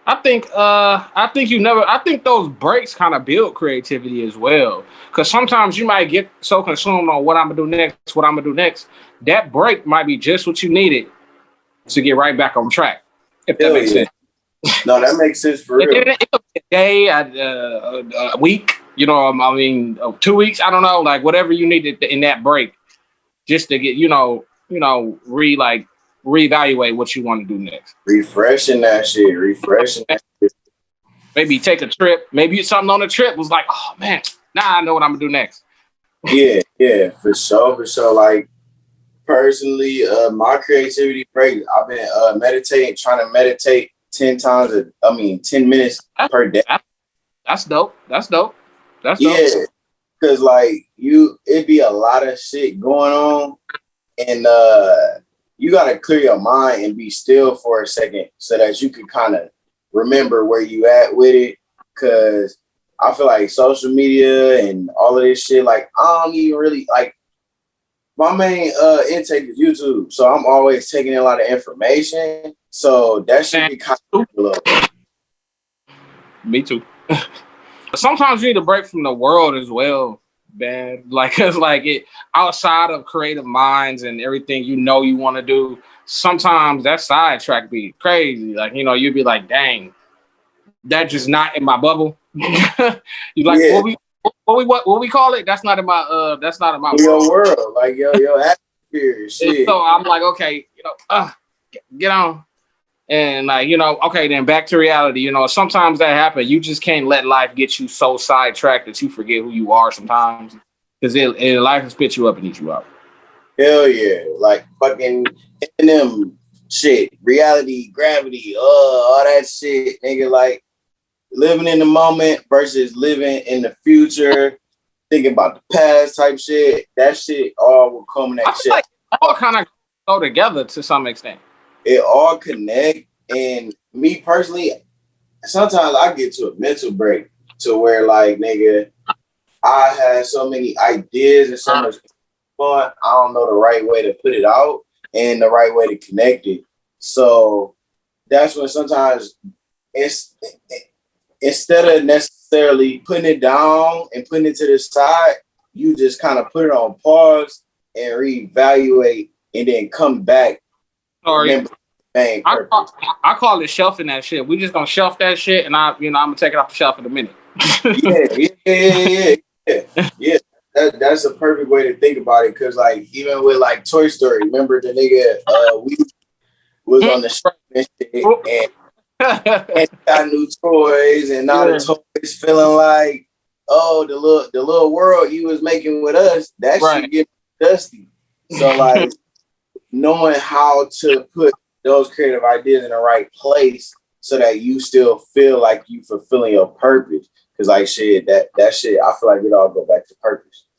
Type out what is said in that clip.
I think those breaks kind of build creativity as well. Cause sometimes you might get so consumed on what I'm gonna do next, what I'm gonna do next. That break might be just what you needed to get right back on track. If that Hell makes yeah. sense. No, that makes sense for And real. it could be a day, a week, 2 weeks. I don't know, like whatever you needed in that break, just to get reevaluate what you want to do next. Refreshing that shit. Refreshing that shit. Maybe take a trip. Maybe something on the trip was like, oh man, now I know what I'm gonna do next. Yeah, yeah, for sure, for sure. Like personally, my creativity break. I've been meditating, trying to meditate 10 times. 10 minutes That's, per day. that's dope. That's dope. That's dope. Yeah, because like it'd be a lot of shit going on, and you gotta clear your mind and be still for a second so that you can kind of remember where you at with it. Cause I feel like social media and all of this shit, like I don't even really like my main intake is YouTube. So I'm always taking in a lot of information. So that should be Man, kind of low. me too. Sometimes you need a break from the world as well, man. Like, cause like it outside of creative minds and everything you want to do. Sometimes that sidetrack be crazy. Like, you'd be like, dang, that just not in my bubble. You like Yeah, what we call it? That's not in my your world. world, like your atmosphere, And shit. so I'm like, okay, get on. And like, okay, then back to reality. Sometimes that happens. You just can't let life get you so sidetracked that you forget who you are sometimes. Because life will spit you up and eat you out. Hell yeah, like fucking Eminem shit, reality, gravity, all that shit, nigga. Like living in the moment versus living in the future, thinking about the past type shit. That shit all will I culminate feel shit. like all kind of go together to some extent. It all connect. And me personally, sometimes I get to a mental break to where like nigga, I had so many ideas and so much fun. I don't know the right way to put it out and the right way to connect it. So that's when sometimes it's instead of necessarily putting it down and putting it to the side, you just kind of put it on pause and reevaluate and then come back and Sorry. remember the main I purpose. call, I call it shelving that shit. We just gonna shelf that shit, and I'm gonna take it off the shelf in a minute. Yeah, yeah, yeah, yeah, yeah. That's a perfect way to think about it. Cause like even with like Toy Story, remember the nigga we was on the show and shit, and got new toys, and now the Yeah, toys feeling like, oh, the little world you was making with us, that right. shit get dusty. So like knowing how to put those creative ideas in the right place so that you still feel like you fulfilling your purpose. Cause like shit, that shit, I feel like it all go back to purpose.